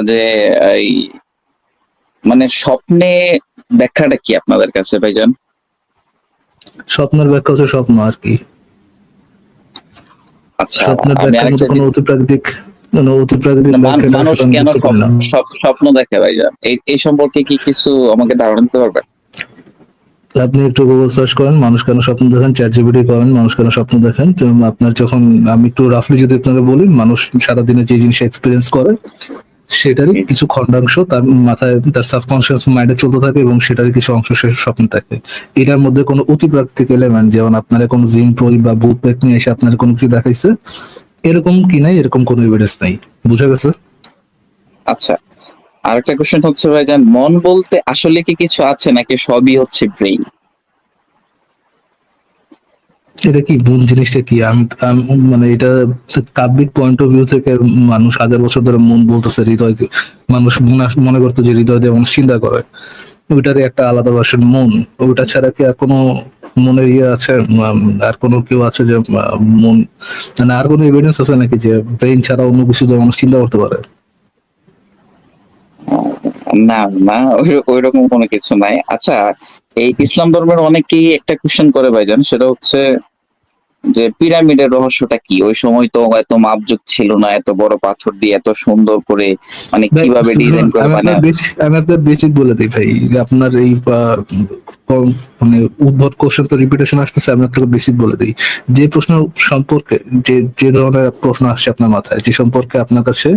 যে এই মানে স্বপ্নে ব্যাখ্যাটা কি আপনাদের কাছে ভাইজান? স্বপ্নের ব্যাখ্যা হচ্ছে স্বপ্ন আর কি। আচ্ছা, স্বপ্নের আমি ব্যাখ্যার মধ্যে আরেকটা কোনো অতিপ্রাকৃতিক ব্যাখ্যাটা মানুষ আসলে আমি কেন যুক্ত করি না। স্বপ্ন দেখে ভাইজান? এই সম্পর্কে কি কিছু আমাকে ধারণা দিতে পারবেন? আপনি একটু গুগল সার্চ করেন মানুষ কেন স্বপ্ন দেখেন, চ্যাটজিপিটি করেন মানুষ কেন স্বপ্ন দেখেন। তো আপনার যখন আমি একটু রাফলি যদি আপনাকে বলি, মানুষ সারাদিনে যে জিনিস এক্সপিরিয়েন্স করে সেটারই কিছু খন্ডাংশ তার মাথায়, তার সাবকনসিয়াস মাইন্ডে চলতে থাকে এবং সেটারই কিছু অংশ সে স্বপ্ন থাকে। এটার মধ্যে কোনো অতিপ্রাকৃতিক এলিমেন্ট, যেমন আপনার কোনো জিন প্রয়োগ বা ভূত প্রেত নিয়ে এসে আপনার কোনো কিছু দেখাইছে, এরকম কি নাই, এরকম কোনো এভিডেন্স নাই। বুঝা গেছে? আচ্ছা, আরেকটা কোশ্চেন হচ্ছে ভাইজান, মন বলতে আসলে কি কিছু আছে নাকি সবই হচ্ছে ব্রেইন? এটা কি ভুল জিনিসটা কি? মানে এটা কাব্যিক পয়েন্ট অফ ভিউ থেকে মানুষ হাজার বছর ধরে মন বলতেছে হৃদয়। মানুষ মনে করতো যে হৃদয় দিয়ে মানুষ চিন্তা করে, ওইটারই একটা আলাদা ভার্সন মন। ওইটা ছাড়া কি আর কোনো মনের ইয়ে আছে? আর কোনো কেউ আছে যে মন, মানে আর কোনো এভিডেন্স আছে নাকি যে ব্রেইন ছাড়া অন্য কিছু দিয়ে মানুষ চিন্তা করতে পারে? না, না, ওইরকম কোনো কিছু নাই। আচ্ছা, এই ইসলাম ধর্মের অনেকেই একটা কোশ্চেন করে ভাইজান, সেটা হচ্ছে যে পিরামিডের রহস্যটা কি? ওই সময় তো এত মাপজোক ছিল না, এত বড় পাথর দিয়ে এত সুন্দর করে মানে কিভাবে ডিজাইন করে বানায়? আমি আপনার বেসিক বলে দিই ভাই, যে আপনার এই মানে উদ্ভট কোশ্চেন তো রিপিটেশন আসতেছে, আমি আপনাকে বেসিক বলে দিই। যে প্রশ্ন সম্পর্কে, যে ধরনের প্রশ্ন আসছে আপনার মাথায়, যে সম্পর্কে আপনার কাছে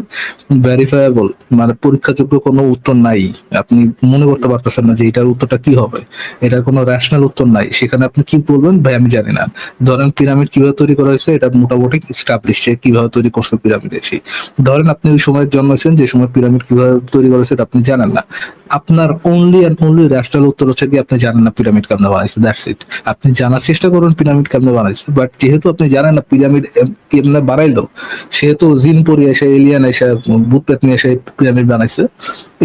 ভেরিফায়েবল মানে পরীক্ষাযোগ্য কোনো উত্তর নাই, আপনি মনে করতে পারতেছেন না যে এটার উত্তরটা কি হবে, এটার কোনো রেশনাল উত্তর নাই, সেখানে আপনি কি বলবেন? ভাই আমি জানি না। ধরেন পিরামিড কিভাবে তৈরি করা হয়েছে এটা মোটামুটি এস্টাবলিশ, কিভাবে তৈরি করছে পিরামিড এসে। ধরেন আপনি ওই সময় জন্মেছেন যে সময় পিরামিড কিভাবে তৈরি করেছে এটা আপনি জানেন না। আপনার অনলি এন্ড অনলি রেশনাল উত্তর হচ্ছে কি আপনি জানেন না পিরামিড কেমনে বানাইছে, দ্যাটস ইট। আপনি জানার চেষ্টা করুন পিরামিড কেমনে বানাইছে, বাট যেহেতু আপনি জানেন না পিরামিড কেমনে বানাইলো, সেহেতু জিন পরি এসে, এলিয়ান এসে, ভূত প্রেত নিয়ে এসে পিরামিড বানাইছে,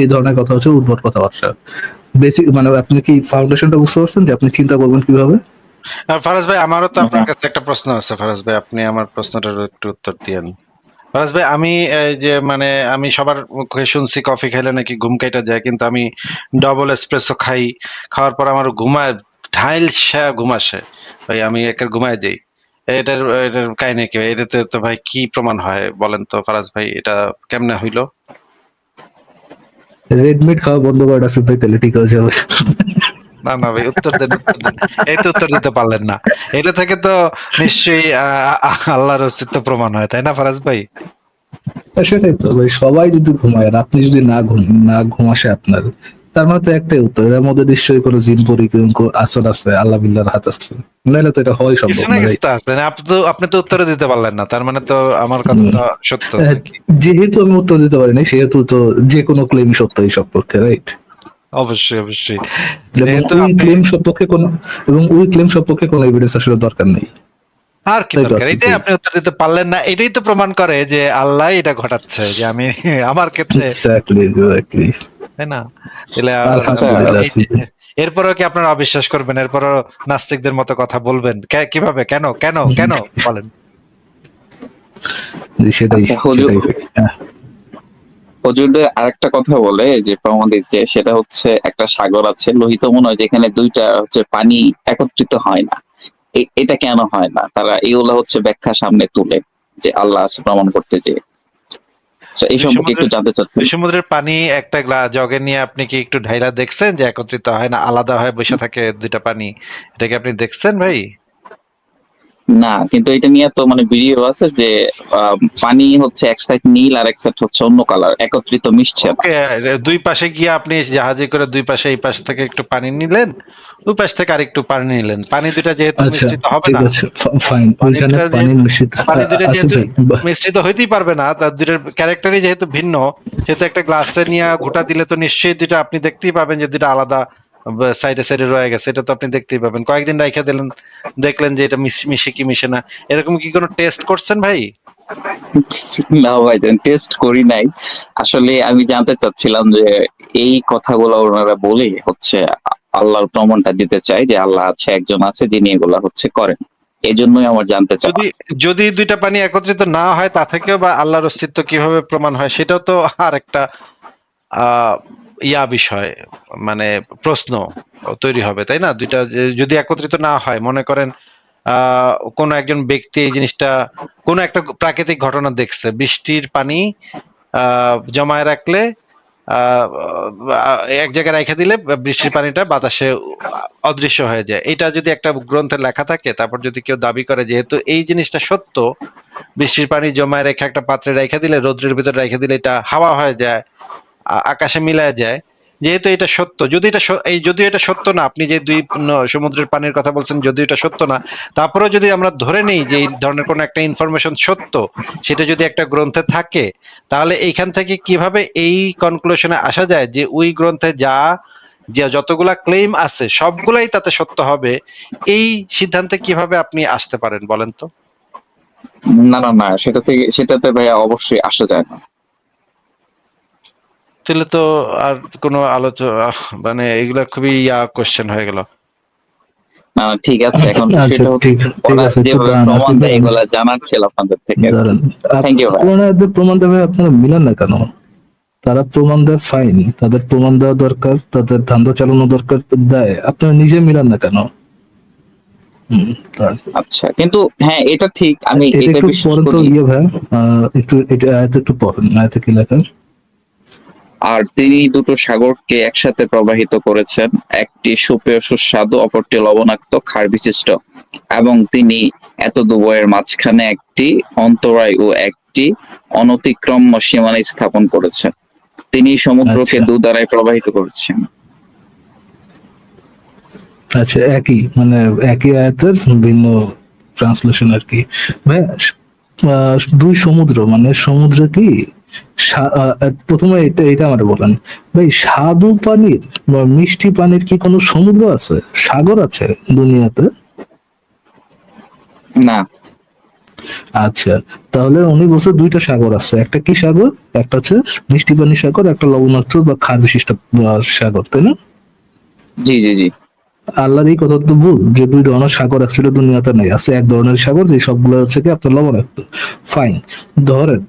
এই ধরনের কথা হচ্ছে উদ্ভট কথাবার্তা। বেসিক মানে আপনি কি ফাউন্ডেশনটা বুঝতে পারছেন যে আপনি চিন্তা করবেন কিভাবে? ফারাজ ভাই, আমারও তো আপনার কাছে একটা প্রশ্ন আছে। ফারাজ ভাই, আপনি আমার প্রশ্নটার একটু উত্তর দিয়েন। ফারাজ ভাই, আমি এই যে মানে আমি সবার মুখে শুনছি কফি খেলে নাকি ঘুম কাইটা যায়, কিন্তু আমি ডবল এসপ্রেসো খাই, খাওয়ার পর আমার ঘুমায় ঢাইলসা ঘুম আসে ভাই, আমি একের ঘুমায় যাই। এটার এটার কাহিনী কি ভাই? এটাতে তো ভাই কি প্রমাণ হয় বলেন তো ফারাজ ভাই, এটা কেমনে হইলো? রেড মিট খাওয়া বন্ধ করে আসিফ ভাই, তাহলে ঠিক হয়ে যাবে। না না ভাই, উত্তর দেন, উত্তর দেন। এই তো উত্তর দিতে পারলেন না। এটা থেকে তো নিশ্চয়ই আল্লাহর অস্তিত্ব প্রমাণ হয়, তাই না ফারাজ ভাই? সেটাই তো ভাই, সবাই যদি ঘুমায় আর আপনি যদি না ঘুম আসে আপনার, তার মানে তো একটাই উত্তর, এর মধ্যে নিশ্চয়ই কোনো জিন পরি আসর আছে, আল্লাহ বিল্লাহর হাত আছে, নাহলে তো এটা হয় কিছু সম্ভব না না কিছু ভাই। তো আছে। না, আপনি তো উত্তরে দিতে পারলেন না, তার মানে তো আমার কথাটা সত্য আহ, নাকি? যেহেতু আমি উত্তর দিতে পারিনি সেহেতু তো যে কোনো ক্লেম সত্য এই সম্পর্কে, রাইট? অবশ্যই অবশ্যই। এবং যেহেতু ওই আপনি, ক্লেম সম্পর্কে কোনো এবং ওই ক্লেম সম্পর্কে কোনো এভিডেন্স আসলে দরকার নেই। আর কি তাই তো দরকার? আসিফ এই যে ভাই? আপনি উত্তর দিতে পারলেন না, এটাই তো প্রমাণ করে যে আল্লাহ এটা ঘটাচ্ছে, যে আমি আমার ক্ষেত্রে, এক্স্যাক্টলি। তাই না? তাহলে আচ্ছা, আলহামদুলিল্লাহ এই আসিফ ভাই। এরপরেও কি আপনারা অবিশ্বাস করবেন? এরপরও নাস্তিকদের মতো কথা বলবেন? কিভাবে? কেন কেন কেন বলেন? জি, সেটাই আচ্ছা, সেটাই ভাই। হ্যাঁ। হুজুরদের আরেকটা কথা বলে যে প্রমাণ দিচ্ছে, সেটা হচ্ছে একটা সাগর আছে লোহিত মনে হয়, যেখানে দুইটা হচ্ছে পানি একত্রিত হয় না। এটা কেন হয় না? তারা এগুলা হচ্ছে ব্যাখ্যা সামনে তুলে যে আল্লাহ আছে প্রমাণ করতে, যে এই দুই সম্পর্কে একটু সমুদ্রের জানতে চাচ্ছেন। দুই সমুদ্রের পানি একটা জগে নিয়ে আপনি কি একটু ঢাইলা দেখছেন যে একত্রিত হয় না, আলাদা হয়ে বসে থাকে দুইটা পানি? এটা কি আপনি দেখছেন ভাই? না, কিন্তু এটা নিয়ে তো মানে ভিডিও আছে যে পানি হচ্ছে এক সাইড নীল আর এক সাইড হচ্ছে অন্য কালার, একত্রিত মিশছে না। ওকে, দুই পাশে গিয়ে আপনি জাহাজে করে দুই পাশে, এই পাশ থেকে একটু পানি নিলেন, ওই পাশ থেকে আরেকটু পানি নিলেন, পানি দুটা যেহেতু আচ্ছা, মিশ্রিত হবে ঠিক না, আছে, ফাইন। পানি ওইখানে দুটা পানির যেহেতু মিশ্রিত পানি দুটা আসিফ যেহেতু ভাই। মিশ্রিত হইতেই পারবে না, তার দুটার ক্যারেক্টারই যেহেতু ভিন্ন, সেহেতু একটা গ্লাসে নিয়ে ঘোটা দিলে তো নিশ্চয়ই দুটা আপনি দেখতেই পাবেন যে দুটা আলাদা সাইডে সাইডে রয়ে গেছে। এটা তো আপনি দেখতেই পাবেন। কয়েকদিন রাইখা দিলেন, দেখলেন যে এটা মিশে কি মিশে না। এরকম কি কোনো টেস্ট করছেন ভাই? না ভাইজান, টেস্ট করি নাই। আসলে আমি জানতে চাচ্ছিলাম যে এই কথাগুলো ওনারা বলে হচ্ছে আল্লাহর প্রমাণটা দিতে চায় যে আল্লাহ আছে, একজন আছে যিনি এগুলা হচ্ছে করেন। এই জন্যই আমার জানতে চাওয়া। যদি যদি দুইটা পানি একত্রিত না হয় তা থেকেও বা আল্লাহর অস্তিত্ব কিভাবে প্রমাণ হয় সেটাও তো আর একটা আহ বিষয়, মানে প্রশ্ন তৈরি হবে, তাই না? দুইটা যদি একত্রিত না হয়, মনে করেন কোন একজন ব্যক্তি এই জিনিসটা, কোন একটা প্রাকৃতিক ঘটনা দেখছে, বৃষ্টির পানি জমায় রাখলে এক জায়গায় রেখে দিলে বৃষ্টির পানিটা বাতাসে অদৃশ্য হয়ে যায়। এটা যদি একটা গ্রন্থে লেখা থাকে, তারপর যদি কেউ দাবি করে যেহেতু এই জিনিসটা সত্য, বৃষ্টির পানি জমায় রেখে একটা পাত্রে রেখে দিলে, রোদ্রের ভিতরে রেখে দিলে এটা হাওয়া হয়ে যায়, আকাশে মিলায় যায়, যেহেতু এটা সত্য, যদি এটা যদি এটা সত্য না, আপনি যে দুই সমুদ্রের পানির কথা বলছেন, যদি এটা সত্য না, তারপরেও যদি আমরা ধরে নেই যে এই ধরনের কোন একটা ইনফরমেশন সত্য, সেটা যদি একটা গ্রন্থে থাকে, তাহলে এইখান থেকে কিভাবে এই কনক্লুশনে আসা যায় যে ওই গ্রন্থে যে যতগুলা ক্লেম আছে সবগুলাই তাতে সত্য হবে? এই সিদ্ধান্তে কিভাবে আপনি আসতে পারেন বলেন তো? না না না, সেটাতে ভাইয়া অবশ্যই আসা যায় না। তাহলে তো আর কোনো আলোচনা, মানে এগুলা খুবই কোশ্চেন হয়ে গেল। না না, ঠিক আছে, এখন আচ্ছা, সেটা হচ্ছে ঠিক ওরা আছে, একটু যেভাবে দাঁড়ান, প্রমাণ আসিফ দেয় ভাই, এগুলা জানার ছিল আপনাদের থেকে। দাঁড়ান। থ্যাংক ইউ ভাই। কোরআন আয়াতের প্রমাণ দেবে আপনারা মিলান না কেন? তারা প্রমাণ দেয়, ফাইন, তাদের প্রমাণ দেওয়া দরকার, তাদের ধান্দা চালানো দরকার, দেয়, আপনারা নিজে মিলান না কেন? দাঁড়ান। আচ্ছা, কিন্তু হ্যাঁ, এটা ঠিক, আমি এটা এটা একটু বিশ্বাস পড়েন তো, করি। ভাই, একটু এটা আয়াতে একটু পড়েন, আয়াতে কি লেখা? আর তিনি দুটো সাগরকে একসাথে প্রবাহিত করেছেন, একটি সুপেয় সুস্বাদু, অপরটি লবণাক্ত ক্ষার বিশিষ্ট, এবং তিনি এত দুবয়ের মাঝখানে একটি অন্তরায় ও একটি অনতিক্রম্য সীমানা স্থাপন করেছেন। তিনি সমুদ্রকে আচ্ছা দুধারায় প্রবাহিত করেছেন। আচ্ছা, একই মানে একই আয়াতের ভিন্ন ট্রান্সলেশন আর কি। ভাই, দুই সমুদ্র মানে সমুদ্র কি প্রথমে এটা আমার বলেন ভাই, স্বাদু পানির বা মিষ্টি পানির কি কোনো সমুদ্র আছে, সাগর আছে দুনিয়াতে? না। আচ্ছা, তাহলে উনি বলছে দুইটা সাগর আছে, একটা কি সাগর? একটা হচ্ছে মিষ্টি পানির সাগর, একটা লবণাক্ত বা ক্ষার বিশিষ্ট সাগর, তাই না? জি জি জি। আল্লাহর এই কথা তো ভুল যে দুই ধরনের সাগর আসলে দুনিয়াতে নেই, আছে এক ধরনের সাগর যে সবগুলো হচ্ছে কি আপনার লবণাক্ত। ফাইন, ধরেন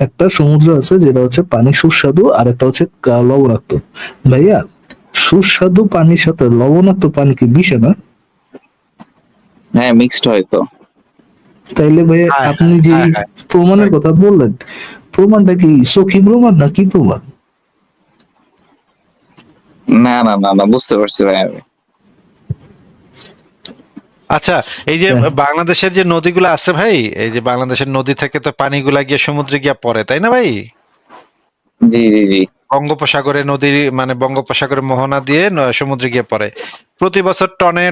একটা সমুদ্র আছে যেটা হচ্ছে পানি সুস্বাদু, আর একটা হচ্ছে লবণাক্ত। ভাইয়া, সুস্বাদু পানির সাথে লবণাক্ত পানি কি মিশে না? হ্যাঁ, মিক্সড হয়তো। তাইলে ভাইয়া হ্যাঁ, আপনি যে হ্যাঁ, হ্যাঁ। প্রমাণের কথা বললেন, প্রমাণটা কি সখী প্রমাণ না কি প্রমাণ? না না না না, বুঝতে পারছি ভাই আমি। আচ্ছা, এই যে হ্যাঁ। বাংলাদেশের যে নদীগুলো আছে ভাই, এই যে বাংলাদেশের নদী থেকে তো পানিগুলা গিয়ে সমুদ্রে গিয়ে পড়ে, তাই না ভাই? জি জি জি। বঙ্গোপসাগরে নদী, মানে বঙ্গোপসাগরের মোহনা দিয়ে সমুদ্রে গিয়ে পড়ে। প্রতি বছর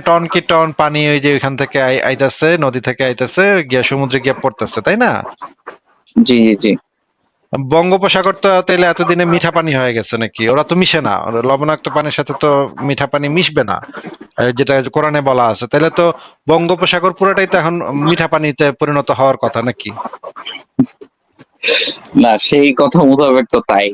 টন কি টন পানি ওই যে ওইখান থেকে আইতাছে, নদী থেকে আইতাছে, গিয়ে সমুদ্রে গিয়ে পড়তেছে, তাই না? জি জি জি। বঙ্গোপসাগর তো তাইলে এতদিনে মিঠা পানি হয়ে গেছে নাকি? ওরা তো মিশে না, ওরা লবণাক্ত পানির সাথে তো মিঠা পানি মিশবে না, যেটা কোরআনে বলা আছে। তাহলে তো বঙ্গোপসাগর পুরোটাই তো এখন মিঠা পানিতে পরিণত হওয়ার কথা নাকি? না, সেই কথা মোতাবেক তো তাই।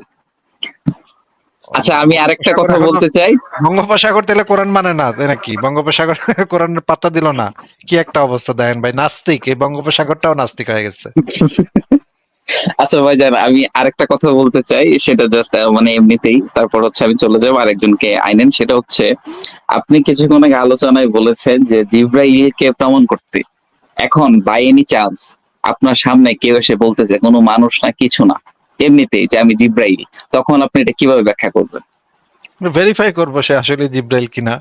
আচ্ছা, আমি আরেকটা বঙ্গোপসাগর কথা এখনো, বলতে চাই। বঙ্গোপসাগর তাহলে কোরআন মানে না, তাই নাকি? বঙ্গোপসাগর কোরআনের পাত্তা দিল না, কি একটা অবস্থা দেখেন ভাই, নাস্তিক, এই বঙ্গোপসাগরটাও নাস্তিক হয়ে গেছে। আচ্ছা ভাইজান, আমি আরেকটা কথা বলতে চাই, সেটা জাস্ট মানে এমনিতেই, তারপর হচ্ছে আমি চলে যাবো আরেকজনকে আইনেন। সেটা হচ্ছে, আপনি কিছুক্ষণ আগে আলোচনায় বলেছেন যে জিব্রাইলকে প্রমাণ করতে। এখন বাই এনি চান্স আপনার সামনে কেউ এসে বলতেছে, কোনো মানুষ না, কিছু না, এমনিতেই, যে আমি জিব্রাইল, তখন আপনি এটা কিভাবে ব্যাখ্যা করবেন? ভেরিফাই করবো সে আসলে জিব্রাইল কিনা।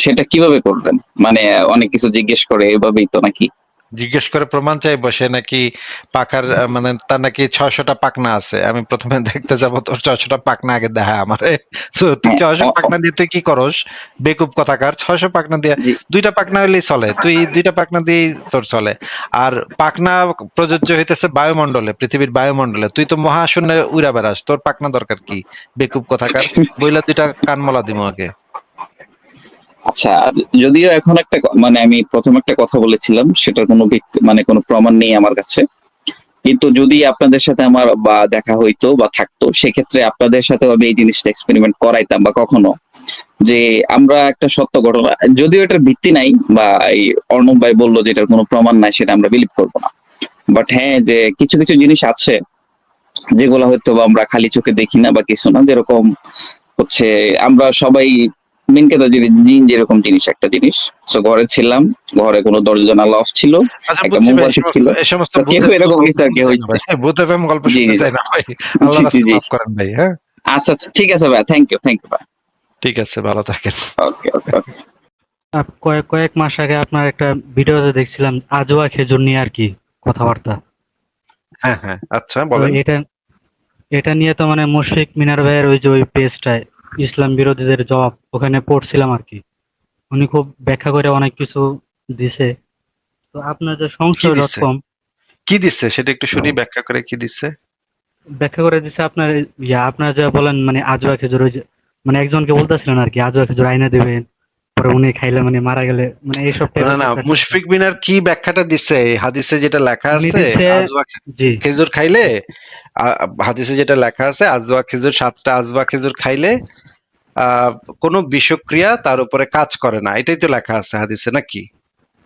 সেটা কিভাবে করবেন? মানে অনেক কিছু জিজ্ঞেস করে এভাবেই তো নাকি? জিজ্ঞেস করে প্রমাণ চাইবো সে নাকি পাখার, মানে তার নাকি 600টা পাখনা আছে, আমি প্রথমে দেখতে যাবো তোর 600টা পাখনা আগে দেখা আমারে। তো তুই হ্যাঁ, 600 পাখনা দিয়ে তুই কি করস? বেকুব কথাকার, 600 পাখনা দিয়ে জি। দুইটা পাখনা হইলেই চলে, তুই দুইটা পাখনা দিয়েই তোর চলে। আর পাখনা প্রযোজ্য হইতেছে বায়ুমণ্ডলে, পৃথিবীর বায়ুমণ্ডলে, তুই তো মহাশূন্যে উড়া বেড়াস, তোর পাখনা দরকার কি? বেকুব কথাকার, বইলা দুইটা কানমলা দিমু আগে। আচ্ছা, যদিও এখন একটা মানে আমি প্রথম একটা কথা বলেছিলাম, সেটা কোনো মানে কোনো প্রমাণ নেই আমার কাছে, কিন্তু যদি আপনাদের সাথে আমার বা দেখা হইতো বা থাকতো, সেক্ষেত্রে আপনাদের সাথে আমি এই জিনিসটা এক্সপেরিমেন্ট করাইতাম, বা কখনো যে আমরা একটা সত্য ঘটনা, যদিও এটার ভিত্তি নাই বা এই অর্ণব ভাই বললো যে এটার কোনো প্রমাণ নাই, সেটা আমরা বিলিভ করবো না। বাট হ্যাঁ, যে কিছু কিছু জিনিস আছে যেগুলো হয়তো বা আমরা খালি চোখে দেখি না বা কিছু না, যেরকম হচ্ছে আমরা সবাই মিনকেতা জিন যেরকম জিনিস, একটা জিনিস। তো ঘরে ছিলাম, ঘরে কোনো দরজা জানালা অফ ছিল, আচ্ছা একটা বুঝছি ভাই, মোমবাতি ছিল, এই সমস্ত তো কেউ ভূতের এরকম গল্প কিছু আর কি শুনতে চাই না হয়েছে। ভাই, ভূত এফএম গল্প জি শুনতে জি চাই না ভাই, আল্লাহ জি রাস্তা জি। মাফ করেন ভাই। হ্যাঁ, আচ্ছা আচ্ছা, ঠিক আছে ভাই, থ্যাংক ইউ ভাই। ঠিক আছে, ভালো থাকেন। ওকে ওকে ওকে। কয়েক কয়েক মাস আগে আপনার একটা ভিডিওতে দেখছিলাম আজোয়া খেজুর নিয়ে আর কি কথাবার্তা। হ্যাঁ হ্যাঁ, আচ্ছা তো বলেন। এটা এটা নিয়ে তো মানে মুশফিক মিনার ভাইয়ের ওই যে ওই পেজটায় ইসলাম বিরোধীদের জবাব ওখানে পড়ছিলাম আর কি। উনি খুব ব্যাখ্যা করে অনেক কিছু দিছে। তো আপনার যে কি সংশয় ডট দিচ্ছে, কম কি দিচ্ছে সেটা একটু শুনি, ব্যাখ্যা করে কি দিচ্ছে। ব্যাখ্যা করে দিছে আপনার আপনার যা বলেন মানে আজোয়া খেজুর ওই যে মানে একজনকে বলতেছিলেন আর কি আজোয়া খেজুর আইনা দেবেন, পরে উনি খাইলে মানে মারা গেলে মানে এইসব না টাইপের না, কিছু একটা কথা। মুশফিক বিনার কি ব্যাখ্যাটা দিচ্ছে এই হাদিসে যেটা লেখা উনি আছে, দিচ্ছে আজওয়া জি খেজুর খাইলে, হাদিসে যেটা লেখা আছে আজওয়া খেজুর, 7টা আজওয়া খেজুর খাইলে আহ কোনো বিষক্রিয়া তার উপরে কাজ করে না, এটাই তো লেখা আছে হাদিসে নাকি?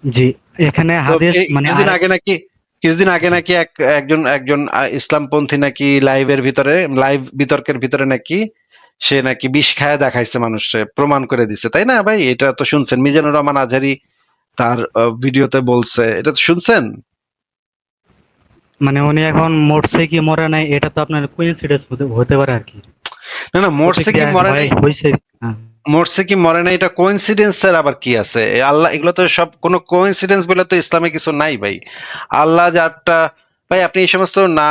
জি এখানে তো হাদিস মানে কিছুদিন আর আগে নাকি, কিছুদিন আগে নাকি একজন একজন ইসলামপন্থী নাকি লাইভের ভিতরে, লাইভ বিতর্কের ভিতরে নাকি সে নাকি বিষ খায় দেখাইছে, মানুষে প্রমাণ করে দিছে, তাই না ভাই? এটা তো শুনছেন, মিজানুর রহমান আজহারি তার ভিডিওতে বলছে, এটা তো শুনছেন। মানে উনি এখন মরছে কি মরে নাই এটা তো আপনার কোইন্সিডেন্স হতে পারে আর কি, না না, মরছে কি প্রতিক্রিয়া মরে নাই, হয়েছে। হ্যাঁ। মরছে কি মরে নাই এটা কোইন্সিডেন্স এর আবার কি আছে? আল্লাহ, এগুলো তো সব কোনো কোইন্সিডেন্স বলে তো ইসলামে কিছু নাই ভাই। আল্লাহ যারটা, ভাই আপনি এই সমস্ত না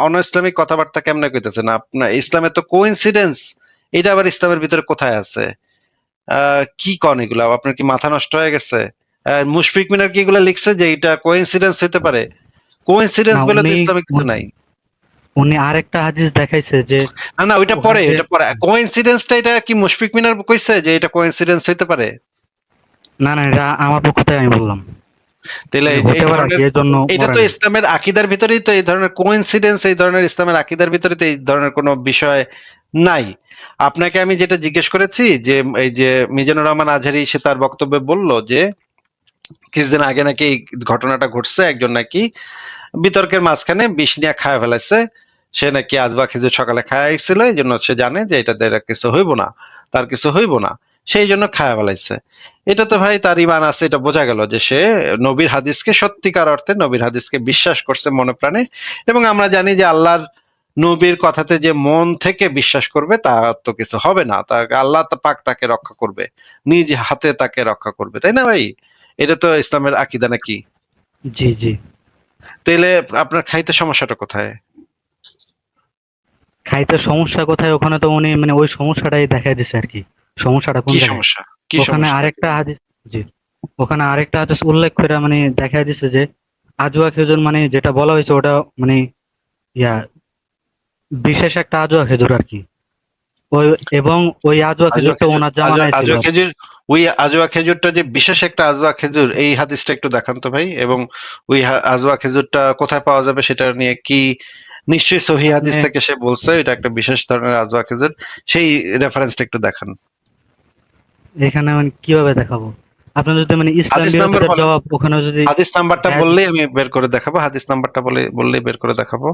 অন ইসলামিক কথাবার্তা কেমনে কইতেছেন? আপনার ইসলামে তো কোইন্সিডেন্স, এটা আবার ইসলামের ভিতরে কোথায় আছে? কি কন এগুলা, আপনার কি মাথা নষ্ট হয়ে গেছে? মুশফিক মিনার কি এগুলা লিখছে যে এটা কোইন্সিডেন্স হইতে পারে? কোইন্সিডেন্স না বলে তো উনি ইসলামে কিছু নাই। উনি আরেকটা হাদিস দেখাইছে যে না না, ওইটা পরে, ওখানে ওইটা পরে। কোইন্সিডেন্সটা এটা কি মুশফিক মিনার কইছে যে এটা কোইন্সিডেন্স হইতে পারে? না না এটা আমার পক্ষ থেকে আমি বললাম তাহলে মানে এই যে হতে এই পারে আর ধরনের, কি এর জন্য এটা মরে তো নাই। ইসলামের আকীদার ভিতরেই তো এই ধরনের কোইন্সিডেন্স, এই ধরনের ইসলামের আকীদার ভিতরে তো এই ধরনের কোনো বিষয় নাই। আপনাকে আমি যেটা জিজ্ঞেস করেছি যে এই যে মিজানুর রহমান আজহারি সে তার বক্তব্যে বলল যে কিছুদিন আগে নাকি এই ঘটনাটা ঘটছে, একজন নাকি বিতর্কের মাঝখানে বিষ নিয়ে খায় ফেলাইছে, সে নাকি আজবা খেজুর সকালে খাইছিল, এই জন্য সে জানে যে এটা দ্বারা কিছু হইব না, তার কিছু হইব না, সেই জন্য খায়া ফেলাইছে। এটা তো ভাই তার ইমান আছে, এটা বোঝা গেল যে সে নবীর হাদিসকে, সত্যিকার অর্থে নবীর হাদিসকে বিশ্বাস করছে মনে প্রাণে। এবং আমরা জানি যে আল্লাহর নবীর কথাতে যে মন থেকে বিশ্বাস করবে তার তো কিছু হবে না, তাকে আল্লাহ পাক তাকে রক্ষা করবে, নিজ হাতে তাকে রক্ষা করবে, তাই না ভাই? এটা তো ইসলামের আকীদা নাকি? জি জি তাইলে আপনার খাইতে সমস্যাটা কোথায়? খাইতে সমস্যা কোথায় ওখানে তো উনি মানে ওই সমস্যাটাই দেখা দিছে আর কি। সমস্যাটা কোন কি জায়গায় সমস্যা, কি ওখানে সমস্যাটা কি? আরেকটা হাদিস জি ওখানে আরেকটা হাদিস উল্লেখ করে মানে দেখা দিছে যে আজওয়া খেজুর মানে যেটা বলা হয়েছে ওটা মানে ইয়া বিশেষ একটা আজওয়া খেজুর আর কি। ওই এবং ওই আজওয়া আজওয়া খেজুরটা খেজুর, ওনার জামানায় ছিল আজওয়া আর কি। খেজুর, ওই আজওয়া খেজুরটা যে বিশেষ একটা আজওয়া খেজুর, এই হাদিসটা একটু দেখান তো ভাই। এবং ওই আজওয়া খেজুরটা কোথায় পাওয়া যাবে সেটা নিয়ে কি, নিশ্চয়ই সহি আপনি হাদিস থেকে সে বলছে এটা একটা বিশেষ ধরনের আজওয়া খেজুর, সেই রেফারেন্সটা একটু দেখান। এখানে মানে কিভাবে দেখাবো? আপনার যদি মানে ইসলাম হাদিস নাম্বার বিরোধীদের বলেন, জবাব ওখানে যদি হাদিস নাম্বারটা দেয়, বললেই আমি বের করে দেখাবো, হাদিস নাম্বারটা বললেই বের করে দেখাবো।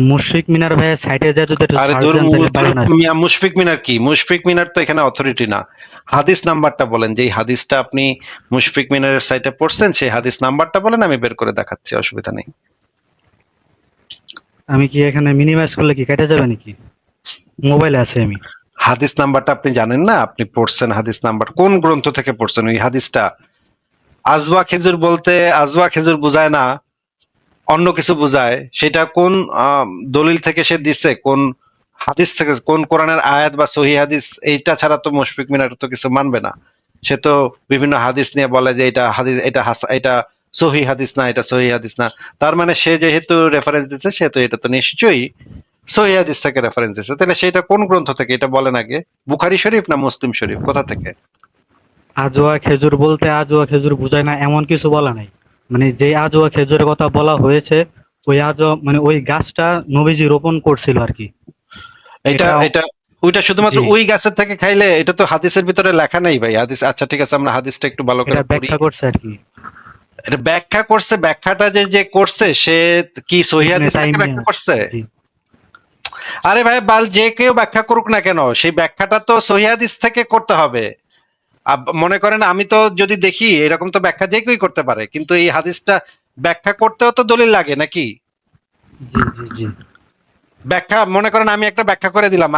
মুশফিক মিনার ভাইয়ের সাইটে যা যদি একটু আরে সার্চ দূর দেন তাহলে দূর পাবেন আর কি। মিয়া, মুশফিক মিনার কি, মুশফিক মিনার তো এখানে অথরিটি না। হাদিস নাম্বারটা বলেন, যেই হাদিসটা আপনি মুশফিক মিনারের সাইটে পড়ছেন সেই হাদিস নাম্বারটা বলেন, আমি বের করে দেখাচ্ছি, অসুবিধা নেই। আমি কি এখানে মিনিমাইজ করলে কি কেটে যাবে নাকি? মোবাইলে আছে আমি। হাদিস নাম্বারটা আপনি জানেন না? আপনি পড়ছেন হাদিস নাম্বার, কোন গ্রন্থ থেকে পড়ছেন ওই হাদিসটা? আজওয়া খেজুর বলতে আজওয়া খেজুর বুঝায় না, অন্য কিছু বুঝায়, সেটা কোন দলিল থেকে সে দিছে, কোন হাদিস থেকে, কোন কোরআনের আয়াত বা সহি হাদিস, এইটা ছাড়া তো মুশফিক মিনার তো কিছু মানবে না। সে তো বিভিন্ন হাদিস নিয়ে বলে যে এটা হাদিস, এটা সহি হাদিস না, এটা সহি হাদিস না। তার মানে সে যেহেতু রেফারেন্স দিচ্ছে সেহেতু এটা তো নিশ্চয়ই সহি হাদিস থেকে রেফারেন্স দিচ্ছে। তাহলে সেটা কোন গ্রন্থ থেকে এটা বলেন আগে? বুখারী শরীফ না মুসলিম শরীফ, কোথা থেকে? আজোয়া খেজুর বলতে আজোয়া খেজুর বুঝায় না এমন কিছু বলা নাই। মানে যে আজোয়া খেজুরের কথা বলা হয়েছে ওই আজোয়া মানে ওই গাছটা নবীজি রোপণ করছিল আর কি। এটা এটা এটা ওইটা শুধুমাত্র জি। ওই গাছের থেকে খাইলে, এটা তো হাদিসের ভিতরে লেখা নেই ভাই। হাদিস, আচ্ছা ঠিক আছে, আমরা হাদিসটা একটু ভালো করে এটা পড়ি। ব্যাখ্যা করছে আর কি, এটা ব্যাখ্যা করছে, ব্যাখ্যাটা যে যে করছে সে কি সহিহ ইবনে হাদিস থেকে তাইমিয়া। ব্যাখ্যা করছে? জি আরে ভাই বাল, যে কেউ ব্যাখ্যা করুক না কেন, সেই ব্যাখ্যাটা তো সহিহ হাদিস থেকে করতে হবে। মনে করেন আমি তো যদি দেখি এরকম, তো ব্যাখ্যা যে কেউই করতে পারে, কিন্তু এই হাদিসটা ব্যাখ্যা করতেও তো দলিল লাগে নাকি? জি জি জি ব্যাখ্যা, মনে করেন আমি একটা ব্যাখ্যা করে দিলাম,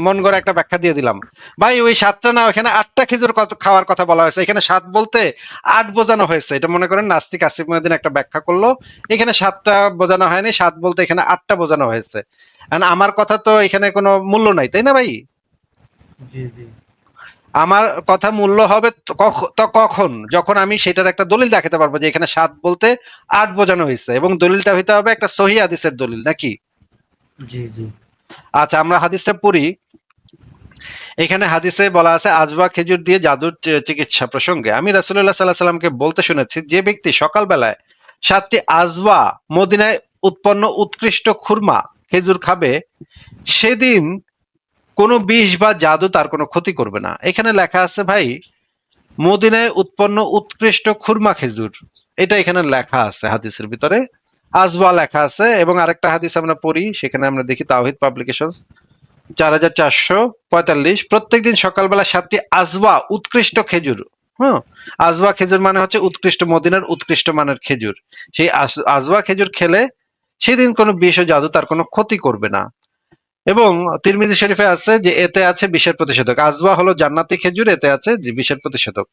মন গড়া একটা ব্যাখ্যা দিয়ে দিলাম, ভাই ওই 7টা না, ওখানে 8টা খেজুর খাওয়ার কথা বলা হয়েছে, এখানে 7 বলতে 8 বোঝানো হয়েছে। এটা মনে করেন নাস্তিক আসিফ মহিউদ্দিন একটা ব্যাখ্যা করলো, এখানে 7টা বোঝানো হয়নি, 7 বলতে এখানে 8টা বোঝানো হয়েছে। আমার কথা তো এখানে কোনো মূল্য নাই, তাই না ভাই? জি জি আমার কথা মূল্য হবে তো কখন, যখন আমি সেটার একটা দলিল দেখাতে পারবো যে এখানে 7 বলতে 8 বোঝানো হয়েছে, এবং দলিলটা হইতে হবে একটা সহিহ হাদিসের দলিল, নাকি? জি জি আচ্ছা, আমরা হাদিসটা পড়ি। এখানে হাদিসে বলা আছে, আজবা খেজুর দিয়ে জাদুর চিকিৎসা প্রসঙ্গে আমি রাসূলুল্লাহ সাল্লাল্লাহু আলাইহি সাল্লামকে বলতে শুনেছি, যে ব্যক্তি সকালবেলায় 7টি আজবা মদিনায় উৎপন্ন উৎকৃষ্ট খুরমা খেজুর খাবে, সেদিন কোনো বিষ বা জাদু তার কোনো ক্ষতি করবে না। এখানে লেখা আছে ভাই, মদিনায় উৎপন্ন উৎকৃষ্ট খুরমা খেজুর, এটা এখানে লেখা আছে হাদিসের ভিতরে, আজবা লেখা আছে। এবং আরেকটা হাদিস আমরা পড়ি, সেখানে আমরা দেখি তাওহীদ পাবলিকেশনস 4445, প্রত্যেকদিন সকালবেলা 7টি আজওয়া উৎকৃষ্ট খেজুর। হ্যাঁ, আজওয়া খেজুর মানে হচ্ছে উৎকৃষ্ট, মদিনার উৎকৃষ্ট মানের খেজুর। সেই আজওয়া খেজুর খেলে সেদিন কোনো বিষ ও জাদু তার কোনো ক্ষতি করবে না। এবং তিরমিজি শরীফে আছে যে এতে আছে বিষের প্রতিষেধক। আজওয়া হলো জান্নাতি খেজুর, এতে আছে যে বিষের প্রতিষেধক।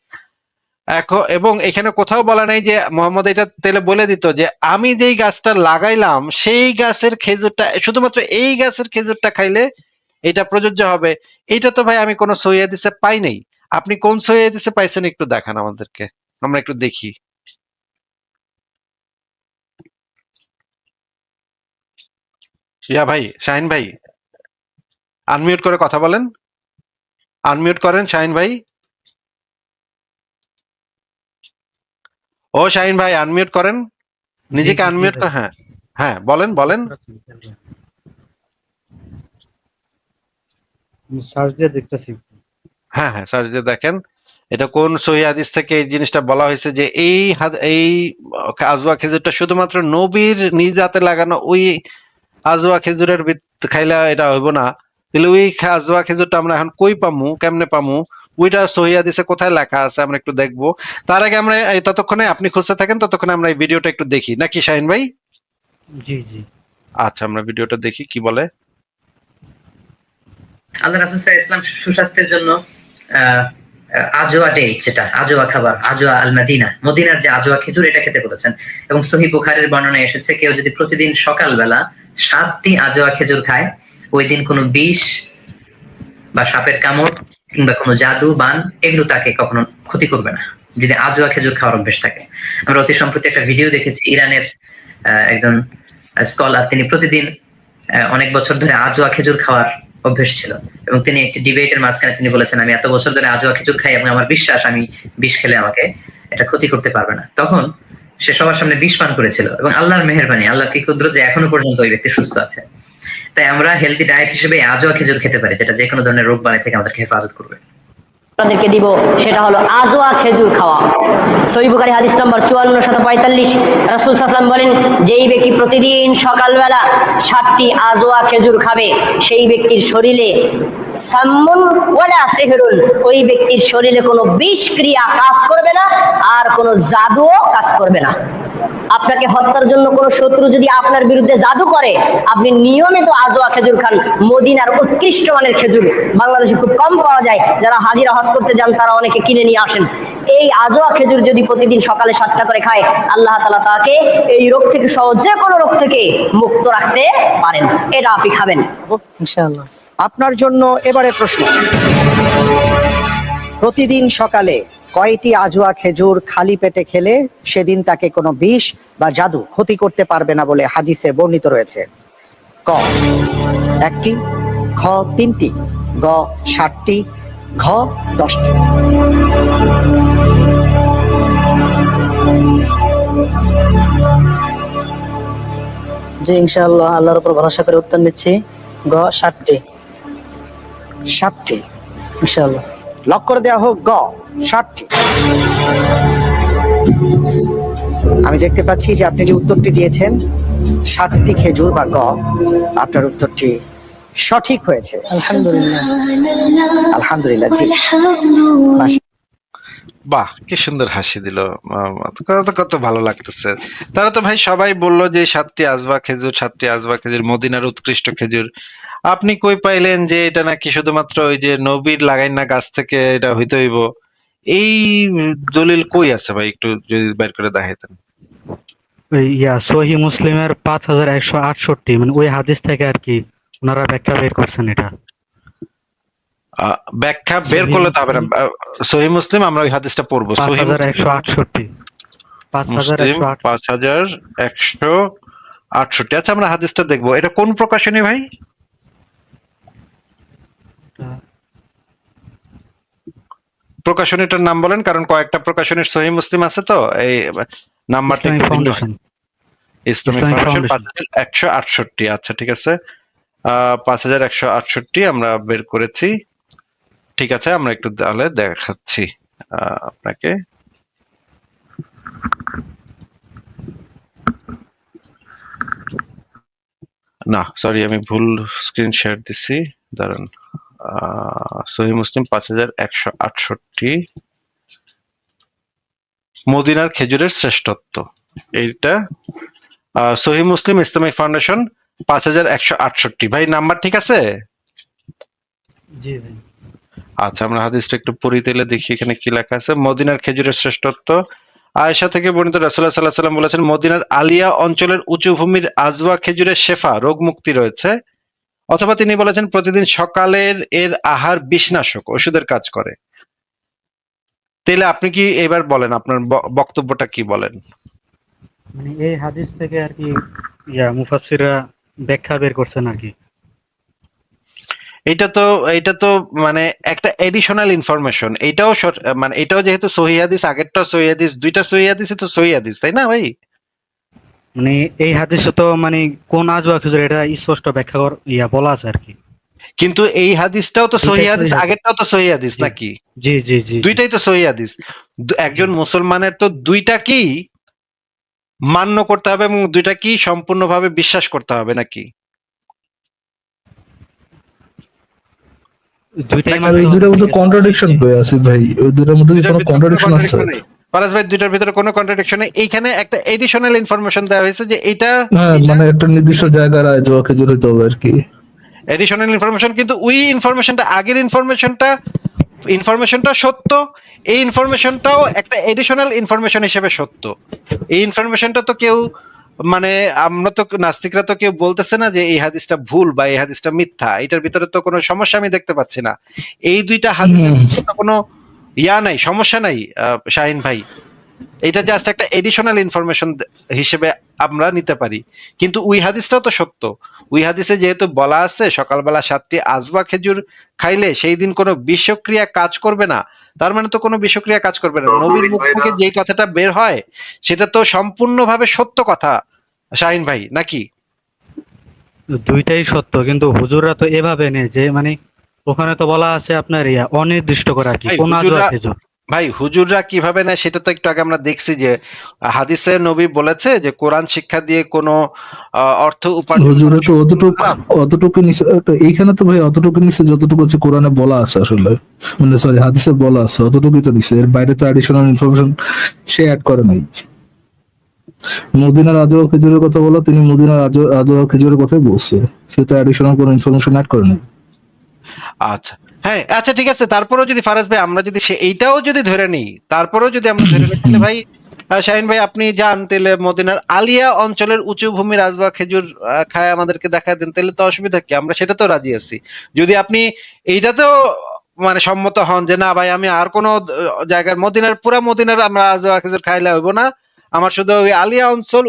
এবং এখানে কোথাও বলা নাই যে মোহাম্মদ এটা তেলে বলে দিত যে আমি যেই গাছটা লাগাইলাম সেই গাছের খেজুরটা, শুধুমাত্র এই গাছের খেজুরটা খাইলে এটা প্রযোজ্য হবে। এটা তো ভাই আমি কোনো সহিহ হাদিসে পাই নাই। আপনি কোন সহিহ হাদিসে পাইছেন একটু দেখান আমাদেরকে, আমরা একটু দেখি। ইয়া ভাই, শাহিন ভাই, আনমিউট করে কথা বলেন, আনমিউট করেন শাহিন ভাই। ও শাহিন ভাই, আনমিউট করেন, জি নিজেকে জি জি আনমিউট ভাই। করেন। হ্যাঁ হ্যাঁ, বলেন বলেন। সার্চ দিয়ে দেখতেছি। হ্যাঁ হ্যাঁ, স্যার যে দেখেন এটা কোন সহিহ হাদিস থেকে এই জিনিসটা বলা হয়েছে যে এই আজওয়া খেজুরটা শুধুমাত্র নবীর নিজ হাতে লাগানো ওই আজওয়া খেজুরের খাইলা এটা হইব না। তাহলে ওই আজওয়া খেজুরটা আমরা এখন কই পামু, কেমনে পামু, ওইটা সহিহ হাদিসে কোথায় লেখা আছে আমরা একটু দেখবো। তার আগে আমরা ততক্ষণে আপনি খুঁজতে থাকেন, ততক্ষণে আমরা এই ভিডিওটা একটু দেখি, নাকি শাহিন ভাই? জি জি আচ্ছা, আমরা ভিডিওটা দেখি কি বলে। আল্লাহ রাসূল সাল্লাল্লাহু আলাইহি ওয়াসাল্লাম সুস্বাস্থ্যের জন্য আহ, আজওয়া ডে, যেটা আজওয়া খাবার, আজওয়া আল মাদিনা, মদিনার যে আজওয়া খেজুর, এটা খেতে বলেছেন। এবং সহিহ বুখারীর বর্ণনায় এসেছে, কেউ যদি প্রতিদিন সকালবেলা 7টি আজওয়া খেজুর খায়, ওই দিন কোনো বিষ বা সাপের কামড় কিংবা কোনো জাদু বান এগুলো তাকে কখনো ক্ষতি করবে না, যদি আজওয়া খেজুর খাওয়ার অভ্যেস থাকে। আমরা অতি সম্প্রতি একটা ভিডিও দেখেছি, ইরানের একজন স্কলার, তিনি প্রতিদিন অনেক বছর ধরে আজওয়া খেজুর খাওয়ার অভ্যেস ছিল, এবং তিনি একটি ডিবেটের মাঝখানে তিনি বলেছেন, আমি এত বছর ধরে আজওয়া খেজুর খাই এবং আমার বিশ্বাস আমি বিষ খেলে আমাকে এটা ক্ষতি করতে পারবে না। তখন সে সবার সামনে বিষ পান করেছিল, এবং আল্লাহর মেহেরবানি, আল্লাহর কি কুদরত যে এখনো পর্যন্ত ওই ব্যক্তি সুস্থ আছে। তাই আমরা হেলদি ডায়েট হিসেবে আজওয়া খেজুর খেতে পারি, যেটা যে কোনো ধরনের রোগ বালাই থেকে আমাদেরকে হেফাজত করবে। আপনাদেরকে দিব সেটা হলো আজওয়া খেজুর খাওয়া। সহিহ বুখারী হাদিস নম্বর 5445, রাসূল সাল্লাল্লাহু আলাইহি ওয়াসাল্লাম বলেন, যেই ব্যক্তি প্রতিদিন সকালবেলা 7টি আজওয়া খেজুর খাবে, সেই ব্যক্তির শরীরে সাম্মুন ওয়ালা সিহরুন, ওই ব্যক্তির শরীরে কোনো বিষক্রিয়া কাজ করবে না, আর কোনো জাদুও কাজ করবে না। আপনাকে হত্যার জন্য কোনো শত্রু যদি আপনার বিরুদ্ধে জাদু করে, আপনি নিয়মিত আজওয়া খেজুর খান, মদিনার উৎকৃষ্ট মানের খেজুর, বাংলাদেশে খুব কম পাওয়া যায়, যারা হাজিরা হজ করতে যান তারা অনেকে কিনে নিয়ে আসেন। এই আজওয়া খেজুর যদি প্রতিদিন সকালে 7টা করে খায়, আল্লাহ তাআলা তাকে এই রোগ থেকে সহ যে কোনো রোগ থেকে মুক্ত রাখতে পারেন। এটা আপনি খাবেন ইনশাআল্লাহ। আপনার জন্য এবারে প্রশ্ন, প্রতিদিন সকালে কয়টি আজওয়া খেজুর খালি পেটে খেলে সেদিন তাকে কোনো বিষ বা জাদু ক্ষতি করতে পারবে না বলে হাদিসে বর্ণিত রয়েছে? ক 1টি, খ 3টি, গ 7টি, ঘ 10টি। জি ইনশাআল্লাহ, আল্লাহর উপর ভরসা করে উত্তর নিচ্ছি, গ 7টি। 7টি। ইনশাআল্লাহ। লক করে দেওয়া হোক গ 7টি। আমি দেখতে পাচ্ছি যে আপনি যে উত্তরটি দিয়েছেন 7টি খেজুর বা গ, আপনার উত্তরটি সঠিক হয়েছে। আলহামদুলিল্লাহ। আলহামদুলিল্লাহ। জি, বাহ, কি সুন্দর হাসি দিল। কত কত ভালো লাগতেছে। তারা তো ভাই সবাই বললো যে 7টি আজবা খেজুর, 7টি আজবা খেজুর মদিনার উৎকৃষ্ট খেজুর। আপনি কই পাইলেন যে এটা নাকি শুধুমাত্র ওই যে নবীর লাগাইন না গাছ থেকে এটা হইতে হইব? এই দলিল কই আছে ভাই, একটু যদি বের করে দেখাইতেন। ওই সহি মুসলিমের 5168 মানে ওই হাদিস থেকে আর কি ওনারা ব্যাখ্যা বের করছেন এটা। ব্যাখ্যা বের করলে তো হবে না। সহি মুসলিম আমরা ওই হাদিসটা পড়বো। সহি মুসলিম 5168। আচ্ছা, আমরা হাদিসটা দেখবো। এটা কোন প্রকাশনী ভাই? প্রকাশনীটার নাম বলেন, কারণ কয়েকটা প্রকাশনীর সহি মুসলিম আছে তো এই নাম্বারটা একটু ভিন্ন হয়। Islamic foundation 5168। আচ্ছা ঠিক আছে, 5168 আমরা বের করেছি। ঠিক আছে, আমরা একটু তাহলে দেখাচ্ছি আপনাকে। না সরি, আমি ভুল স্ক্রিন শেয়ার দিছি, দাঁড়ান। সহি মুসলিম 5168, মদিনার খেজুরের শ্রেষ্ঠত্ব, এইটা সহি মুসলিম ইসলামিক ফাউন্ডেশন 5168। ভাই নাম্বার ঠিক আছে? জি ভাই। আচ্ছা, আমরা হাদিসটা একটু পড়ি তাহলে দেখি এখানে কি লেখা আছে। মদিনার খেজুরের শ্রেষ্ঠত্ব। আয়েশা থেকে বর্ণিত, রাসূলুল্লাহ সাল্লাল্লাহু আলাইহি ওয়াসাল্লাম বলেছেন, মদিনার আলিয়া অঞ্চলের উঁচু ভূমির আজওয়া খেজুরের শেফা, রোগ মুক্তি রয়েছে। অথবা তিনি বলেছেন প্রতিদিন সকালের এর আহার বিষনাশক, ওষুধের কাজ করে। তাহলে আপনি কি এবার বলেন আপনার বক্তব্যটা কি বলেন? মানে এই হাদিস থেকে আর কি মুফাসসিররা ব্যাখ্যা বের করছেন আর কি। এটা তো মানে একটা এডিশনাল ইনফরমেশন। এটাও মানে এটাও যেহেতু সহিহ হাদিস, আগেরটাও সহিহ হাদিস, দুইটা সহিহ হাদিসই তো সহিহ হাদিস, তাই না ভাই? মানে এই হাদিসে তো মানে কোন আজওয়া খেজুর এটা স্পষ্ট ব্যাখ্যা বলা আছে আর কি। কিন্তু এই হাদিসটাও তো সহিহ হাদিস, আগেরটাও তো সহিহ হাদিস নাকি? জি জি জি, দুইটাই তো সহিহ হাদিস। একজন মুসলমানের তো দুইটাকেই মান্য করতে হবে এবং দুইটাকেই সম্পূর্ণভাবে বিশ্বাস করতে হবে নাকি? দুইটাই আর এই দুটার মধ্যে কন্ট্রাডিকশন হয়ে আছে ভাই, ওই দুটার মধ্যে কোনো কন্ট্রাডিকশন আছে? ফারাজ ভাই, দুইটার ভিতরে কোনো কন্ট্রাডিকশন নেই। এইখানে একটা এডিশনাল ইনফরমেশন দেওয়া হয়েছে যে এটা মানে একটা নির্দিষ্ট জায়গার আজওয়া খেজুর হইতে হবে আর কি। এডিশনাল ইনফরমেশন, কিন্তু ওই ইনফরমেশনটা আগের ইনফরমেশনটা সত্য, এই ইনফরমেশনটাও একটা এডিশনাল ইনফরমেশন হিসেবে সত্য। এই ইনফরমেশনটা তো কেউ মানে আমরা তো নাস্তিকরা তো কেউ বলতেছে না যে এই হাদিসটা ভুল বা এই হাদিসটা মিথ্যা। এটার ভিতরে তো কোনো সমস্যা আমি দেখতে পাচ্ছি না। এই দুইটা হাদিসের কোনো নাই, সমস্যা নাই শাহিন ভাই। এটা জাস্ট একটা এডিশনাল ইনফরমেশন হিসেবে আমরা নিতে পারি। কিন্তু ওই হাদিসটাও তো সত্য। ওই হাদিসে যেহেতু বলা আছে সকালবেলা 7টি আজবা খেজুর খাইলে সেই দিন কোনো বিষক্রিয়া কাজ করবে না, তার মানে তো কোনো বিষক্রিয়া কাজ করবে না। নবীর মুখ থেকে যে কথাটা বের হয় সেটা তো সম্পূর্ণভাবে সত্য কথা শাহিন ভাই, নাকি? দুইটাই সত্য, কিন্তু হুজুররা তো এভাবে নেই যে মানে ওখানে তো বলা আছে আপনার অনির্দিষ্ট করে আর কি কোন আজওয়া খেজুর। ভাই হুজুররা কিভাবে নেয় সেটা তো একটু আগে আমরা দেখছি যে হাদিসে নবী বলেছে যে কোরআন শিক্ষা দিয়ে কোনো অর্থ উপার্জন। হুজুরে তো অতটুকু নিচে, এইখানে তো ভাই অতটুকু নিচে যতটুকু হচ্ছে কোরআনে বলা আছে আসলে, মানে সরি হাদিসে বলা আছে অতটুকুই তো দিছে, এর বাইরে তো অ্যাডিশনাল ইনফরমেশন সে অ্যাড করে নাই। মদিনার আজওয়া খেজুরের কথা বলা, তিনি মদিনার আজওয়া খেজুরের কথাই বলছে, সে তো অ্যাডিশনাল কোনো ইনফরমেশন অ্যাড করে নাই। আচ্ছা হ্যাঁ, আচ্ছা ঠিক আছে। তারপরেও যদি ফারাজ ভাই আমরা যদি এইটাও যদি ধরে নিই, তারপরেও যদি আমরা ধরে নিই, তাহলে ভাই শাহিন ভাই আপনি যান তাহলে মদিনার আলিয়া অঞ্চলের উঁচু ভূমির আজওয়া খেজুর খায় আমাদেরকে দেখা দেন, তাহলে তো অসুবিধা কি? আমরা সেটা তো রাজি আছি। যদি আপনি এইটাতেও মানে সম্মত হন যে না ভাই আমি আর কোনো জায়গার পুরা মদিনার আমরা আজওয়া খেজুর খাইলে হইব না, আমার শুধু ওই আলিয়া অঞ্চল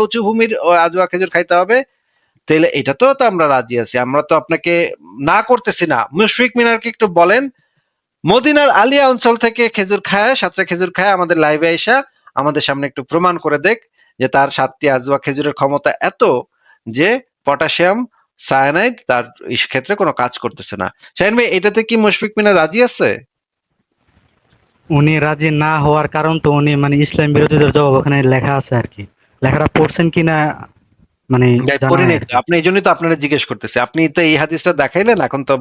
উঁচু ভূমির আজওয়া খেজুর খাইতে হবে, তাহলে এটা তো আমরা রাজি আছি। আমরা তো আপনাকে না করতেছি না। মুশফিক মিনারকে একটু বলেন মদিনার আলিয়া অঞ্চল থেকে খেজুর খায়, 7টা খেজুর খায়, আমাদের লাইভে আইসা আমাদের সামনে একটু প্রমাণ করে দেখ যে তার 7টি আজওয়া খেজুরের ক্ষমতা এত যে পটাশিয়াম, সায়ানাইড তার ক্ষেত্রে কোনো কাজ করতেছে না। শাহিন ভাই, এটাতে কি মুশফিক মিয়া রাজি আছে? উনি রাজি না হওয়ার কারণ তো উনি মানে ইসলাম বিরোধীদের জবাব ওখানে লেখা আছে আর কি। লেখাটা পড়ছেন কিনা মানে জানা পড়ি নাই নাই আর তো, কি। আপনি এই জন্যই তো আপনারা জিজ্ঞেস করতেছি। আপনি তো এই হাদিসটা দেখাইলেন, এখন তো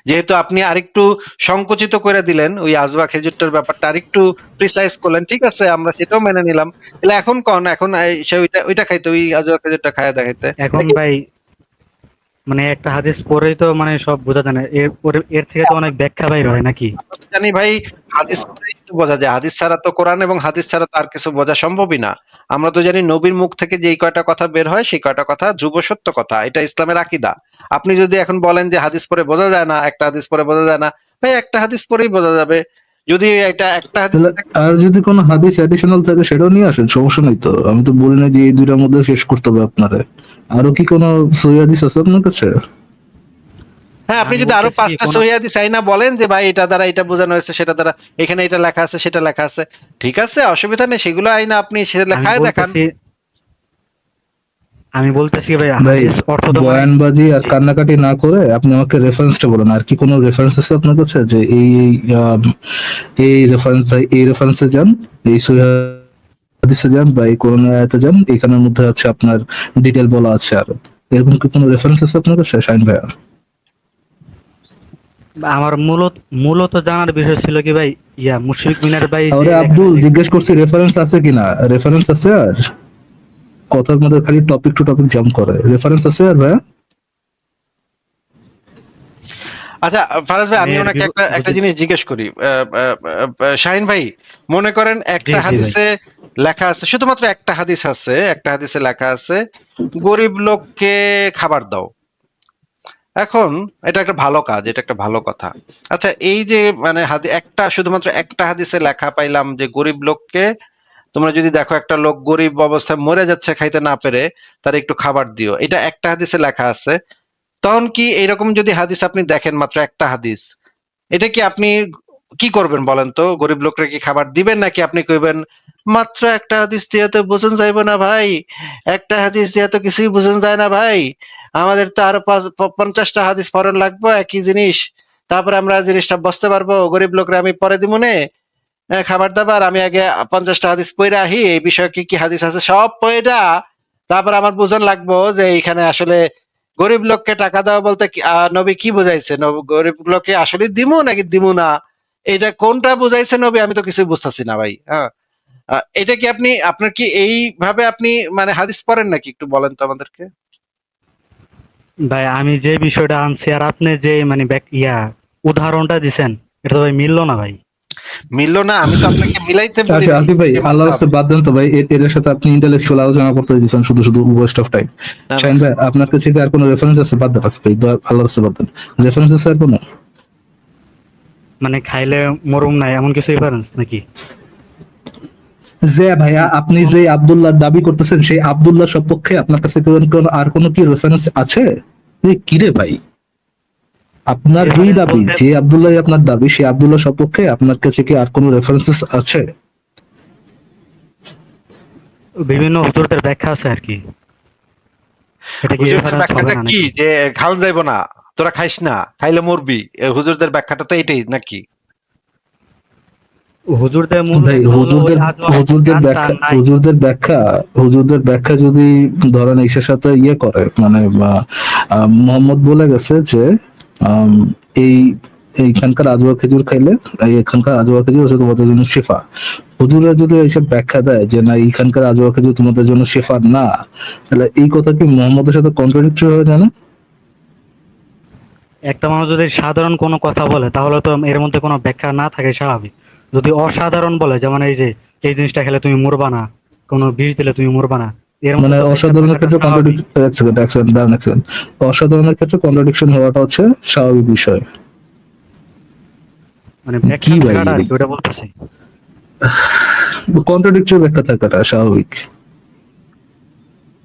যেহেতু আপনি আরেকটু সংকুচিত করে দিলেন ওই আজওয়া খেজুরটার ব্যাপারটা, আরেকটু প্রিসাইজ করলেন, ঠিক আছে আমরা সেটাও মেনে নিলাম। তাহলে এখন এখন সে ওইটা খাইতে, ওই আজওয়া খেজুরটা খায় দেখাইতে। এখন ভাই মানে একটা হাদিস পড়েই তো মানে সব বোঝা যায় না, এর থেকে তো অনেক ব্যাখ্যা বাইর হয় নাকি? আমরা তো জানি ভাই, হাদিস পড়েই তো বোঝা যায়। হাদিস ছাড়া তো কোরআন এবং হাদিস ছাড়া তো আর কিছু বোঝা সম্ভবই না। আমরা তো জানি নবীর মুখ থেকে যেই কয়টা কথা বের হয় সেই কয়টা কথা ধ্রুব সত্য কথা, এটা ইসলামের আকীদা। আপনি যদি এখন বলেন যে হাদিস পড়ে বোঝা যায় না, একটা হাদিস পড়ে বোঝা যায় না, ভাই একটা হাদিস পড়েই বোঝা যাবে। যদি এটা একটা হাদিস তাহলে আর যদি কোনো হাদিস অ্যাডিশনাল থাকে সেটাও নিয়ে আসেন, সমস্যা নেই তো। আমি তো বলি না যে এই দুইটার মধ্যে শেষ করতে হবে আপনারে। আরো কি কোনো সহিহ হাদিস আছে আপনার কাছে? হ্যাঁ, আপনি আমি যদি আরো বলতেছি 5টা সহিহ হাদিস আইনা বলেন যে ভাই এটা দ্বারা এটা বোঝানো হয়েছে, সেটা দ্বারা এখানে এটা লেখা আছে, সেটা লেখা আছে, ঠিক আছে, অসুবিধা নেই, সেগুলো আইনা আপনি সে আমি লেখায় দেখান। বলতেছি ভাই ভাই হাদিস অর্থ তো মানে বয়ানবাজি আর কান্নাকাটি না করে আপনি আমাকে রেফারেন্সটা বলেন। আর কি কোনো রেফারেন্স আছে আপনার কাছে যে এই রেফারেন্স, ভাই এই রেফারেন্সে যান, এই সহিহ হাদিসে যান বা এই কোরআন আয়াতে যান, এখানের মধ্যে আছে আপনার ডিটেল বলা আছে। আর এরকম কি কোনো রেফারেন্স আছে আপনার কাছে শাহিন ভাইয়া? আমার মূলত জানার বিষয় ছিল কি ভাই, মুশফিক মিনার ভাই যে আরে আব্দুল জিজ্ঞেস করছি রেফারেন্স আছে কিনা। রেফারেন্স আছে? আর কথার মধ্যে খালি টপিক টু টপিক জাম্প করে। রেফারেন্স আছে আর ভাইয়া? আচ্ছা ফারাজ ভাই, আমি এর ওনাকে একটা জিনিস জিজ্ঞেস করি। শাহিন ভাই, মনে করেন একটা জি ভাই। হাদিসে লেখা আছে, শুধুমাত্র একটা হাদিস আছে, একটা হাদিসে লেখা আছে গরিব লোককে খাবার দাও। এখন এটা একটা ভালো কাজ, এটা একটা ভালো কথা। আচ্ছা, এই যে মানে শুধুমাত্র একটা হাদিসে লেখা পাইলাম যে গরিব লোককে, তোমরা যদি দেখো একটা লোক গরিব অবস্থায় মরে যাচ্ছে খাইতে না পেরে, তার একটু খাবার দিও, এটা একটা হাদিসে লেখা আছে। তখন কি এরকম যদি হাদিস আপনি দেখেন, মাত্র একটা হাদিস, এটা কি আপনি কি করবেন বলেন তো? গরিব লোকরা কি খাবার দিবেন, নাকি আপনি কইবেন মাত্র একটা হাদিস দিয়ে তো বোঝেন যাইব না ভাই, একটা হাদিস দিয়ে তো কিছুই বোঝেন যায় না ভাই, আমাদের তো আরো 50টা হাদিস পড়ন লাগবে একই জিনিস, তারপরে আমরা জিনিসটা বুঝতে পারবো, গরিব লোকরা আমি পরে দিব নে খাবার দাবার, আমি আগে 50টা হাদিস পড়ে আহি, এই বিষয়ে কি কি হাদিস আছে সব পড়া, তারপর আমার বুঝন লাগবো যে এইখানে আসলে গরিব লোককে টাকা দেওয়া বলতে নবী কি বুঝাইছে, গরিব লোককে আসলে দিমু নাকি দিমু না, এটা কোনটা বুঝাইছে নবী, আমি তো কিছু বুঝতেছি না ভাই। হ্যাঁ, এটা কি আপনার কি এইভাবে আপনি মানে হাদিস পড়েন নাকি, একটু বলেন তো আমাদেরকে। ভাই আমি যে বিষয়টা আনছি আর আপনি যে মানে উদাহরণটা দিছেন, এটা তো ভাই মিললো না ভাই। মিললো না? আমি তো আপনাকে মিলাইতে বলি আচ্ছা নাই, আসিফ ভাই, যে আল্লাহর মানতে রাস্তায় হবে। বাদ দেন তো ভাই। এর সাথে আপনি ইন্টেলেকচুয়াল আলোচনা করতে দিচ্ছেন শুধু শুধু, ওয়েস্ট অফ টাইম। না, না, শাহিন ভাই, আপনার কাছে কি আর কোনো রেফারেন্স আছে? বাদ দেন আসিফ ভাই, আল্লাহর রাস্তায় বাদ দেন। রেফারেন্স আছে আর কোনো? মানে খাইলে মরুম নাই এমন কিছু রেফারেন্স নাকি? যে ভাইয়া আপনি যে আব্দুল্লাহ দাবি করতেছেন, সেই আব্দুল্লাহ সপক্ষে আপনার কাছে আর কোনো কি রেফারেন্স আছে? কি রে ভাই, আপনার যেই দাবি, যে আব্দুল্লাহ আপনার দাবি, সেই আব্দুল্লাহ সপক্ষে আপনার কাছে কি আর কোনো রেফারেন্সেস আছে? বিভিন্ন হুজুরদের ব্যাখ্যা আছে আর কি। এটা কি হুজুরদের রেফারেন্স হবে ব্যাখ্যাটা না কি, নাকি? যে খাওয়ান যাইব না, তোরা খাইস না, খাইলে মরবি, হুজুরদের ব্যাখ্যাটা তো এটাই নাকি? হুজুরদের ভাই হুজুরদের ব্যাখ্যা যদি ধরেন ঈশার সাথে ইয়ে করে, মানে মোহাম্মদ বলে গেছে যে আম, এই এইখানকার আজওয়া খেজুর খাইলে, এখানকার আজওয়া খেজুর হচ্ছে তোমাদের জন্য শেফা। হুজুরা যদি এইসব ব্যাখ্যা দেয় যে না এইখানকার আজওয়া খেজুর তোমাদের জন্য শেফা না, তাহলে এই কথা কি মোহাম্মদের সাথে কন্ট্রাডিক্টরি হয়ে যায় না? একটা মানুষ যদি সাধারণ কোনো কথা বলে তাহলে তো এর মধ্যে কোনো ব্যাখ্যা না থাকে স্বাভাবিক। যদি অসাধারণ বলে, যেমন এই যে এই জিনিসটা খেলে তুমি মরবা না, কোনো বিষ দিলে তুমি মরবা না, এর মধ্যে মানে তো ব্যাখ্যা অসাধারণের থাকাটা ক্ষেত্রে স্বাভাবিক। কন্ট্রাডিকশন, অসাধারণের ক্ষেত্রে কন্ট্রাডিকশন হওয়াটা হচ্ছে স্বাভাবিক বিষয়। মানে কি ব্যাখ্যা ভাই, থাকাটা আর কি, ওটা বলতেছি। কন্ট্রাডিক্টরি ব্যাখ্যা থাকাটা স্বাভাবিক।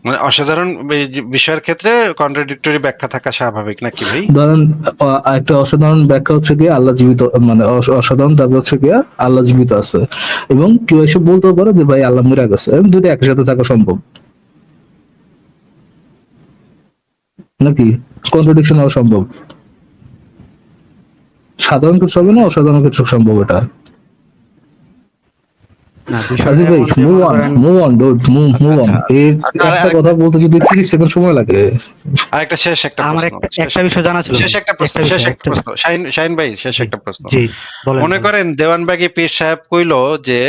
মানে অসাধারণ বিষয়ের ক্ষেত্রে কন্ট্রাডিক্টরি ব্যাখ্যা থাকা স্বাভাবিক নাকি ভাই? ধরেন একটা অসাধারণ ব্যাখ্যা হচ্ছে গিয়ে আল্লাহ জীবিত, মানে অসাধারণ দাবি হচ্ছে গিয়ে আল্লাহ জীবিত আছে, এবং কেউ এসে বলতেও পারে যে ভাই আল্লাহ মরে গেছে, দুটো একসাথে থাকা সম্ভব। নাকি কন্ট্রাডিকশন হওয়া সম্ভব? সাধারণ কিছু হবে না, অসাধারণ কিছু সম্ভব এটা। না বিষয়টা আসিফ ভাই, এমন যে মুভ মনে অন, করেন move on dude, move on. এর একটা কথা বলতে যদি 30 সেকেন্ড সময় লাগে। আরেকটা শেষ একটা আমার প্রশ্ন, একটা বিষয় জানা ছিল শেষ ভাই। একটা প্রশ্ন, একটা শেষ বিষয় একটা প্রশ্ন, শাহিন ভাই, শেষ জি একটা প্রশ্ন। জি বলেন মনে বলেন। করেন দেওয়ানবাগী পীর সাহেব কইলো যে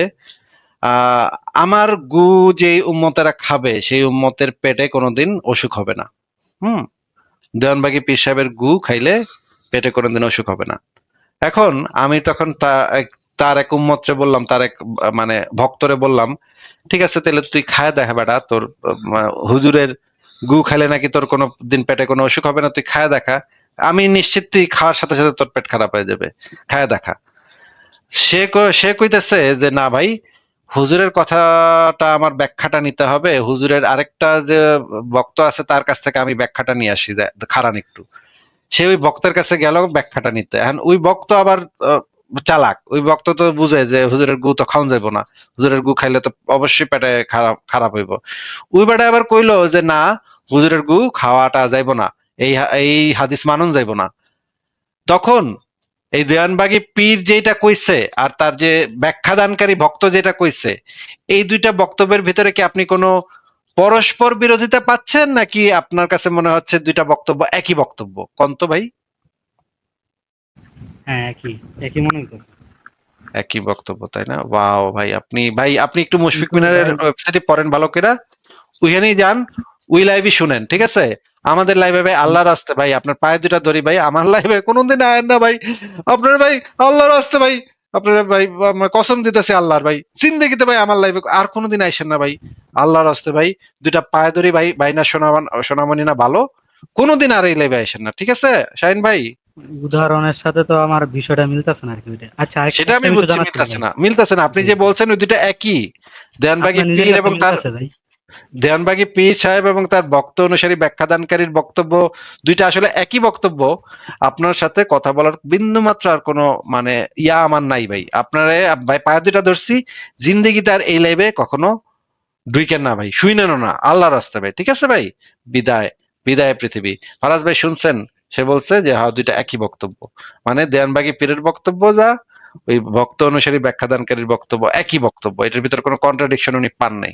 আহ, আমার গু যে উম্মতেরা খাবে সেই উম্মতের পেটে কোনোদিন অসুখ হবে না। হুম, দেওয়ানবাগী পীর সাহেবের গু খাইলে পেটে কোনোদিন অসুখ হবে না। এখন আমি তখন তার এক উম্মতরে বললাম, তার এক মানে ভক্তরে বললাম, ঠিক আছে তাহলে তুই খায় দেখা বেটা, তোর হুজুরের গু খাইলে নাকি তোর কোনো দিন পেটে কোনো অসুখ হবে না, তুই খায় দেখা, আমি নিশ্চিত তুই খাওয়ার সাথে সাথে তোর পেট খারাপ হয়ে যাবে, খায় দেখা। সে কইতেছে যে না ভাই, হুজুরের কথাটা আমার ব্যাখ্যাটা নিতে হবে, হুজুরের আরেকটা যে বক্ত আছে তার কাছ থেকে আমি ব্যাখ্যাটা নিয়ে আসি, খারান একটু। সে ওই ভক্তের কাছে গেল ব্যাখ্যাটা নিতে। এখন ওই ভক্ত আবার চালাক, ওই ভক্ত তো বুঝে যে হুজুরের গু তো খাওয়া যাবো না, হুজুরের গু খাইলে তো অবশ্যই পেটে খারাপ খারাপ হইব। ওই বেটা আবার কইলো যে না, হুজুরের গু খাওয়াটা যাইবো না, এই হাদিস মানুন যাইবো না। তখন এই দেওয়ানবাগী পীর যেটা কইছে আর তার যে ব্যাখ্যা দানকারী ভক্ত যেটা কইছে, এই দুইটা বক্তব্যের ভিতরে কি আপনি কোনো পরস্পর বিরোধিতা পাচ্ছেন, নাকি আপনার কাছে মনে হচ্ছে দুইটা বক্তব্য একই বক্তব্য? কন্ত ভাই? হ্যাঁ একই একই মনে হইতেছে। একই বক্তব্য, তাই না? ওয়াও ভাই আপনি একটু মুশফিক কিন্তু মিনারের ভাই ওয়েবসাইটে পড়েন ভালো করে, ওইখানেই যান, ওই লাইভই শুনেন, ঠিক আছে? আমাদের লাইভে ভাই আল্লাহর রাস্তে ভাই আপনার পায়ে দুটা ধরি ভাই, আমার লাইভে কোনোদিন আয়েন না ভাই, আপনার ভাই আল্লাহর রাস্তে ভাই, আপনার ভাই আমার কসম দিতেছে আল্লাহর ভাই, জিন্দেগিতে ভাই আমার লাইভে আর কোনোদিন আইসেন না ভাই, আল্লাহর রাস্তে ভাই, দুইটা পায়ে ধরি ভাই, ভাই না সোনামণি না ভালো, কোনোদিন আর এই লাইভে আইসেন না, ঠিক আছে শাহিন ভাই? উদাহরণের সাথে তো আমার বিষয়টা মিলতেছে না আর কি ওইটা। আচ্ছা সেটা একটা আমি বিষয় বুঝছি, জানা ছিল মিলতেছে ভাই। না, মিলতেছে না, আপনি জি যে জি বলছেন ওই দুইটা একই। দেওয়ানবাগী আপনার নিজের পীর কাছে এবং তার মিলতেছে ভাই। দেওয়ানবাগী পীর সাহেব এবং তার ভক্ত অনুসারী ব্যাখ্যাদানকারীর বক্তব্য দুইটা আসলে একই বক্তব্য। আপনার সাথে কথা বলার বিন্দু মাত্র আর কোনো মানে আমার নাই ভাই, আপনারে ভাই পায়ে দুইটা ধরছি, জিন্দেগিতে আর এই লাইভে কখনো ঢুইকেন না ভাই, শুইনেন না, আল্লাহর রাস্তে ভাই, ঠিক আছে ভাই? বিদায়, বিদায় পৃথিবী। ফারাজ ভাই শুনছেন, সে বলছে যে হ্যাঁ দুইটা একই বক্তব্য, মানে দেওয়ানবাগী পীরের বক্তব্য যা, ওই ভক্ত অনুসারী ব্যাখ্যাদানকারীর বক্তব্য একই বক্তব্য, এটার ভিতরে কোনো কন্ট্রাডিকশন উনি পান নাই।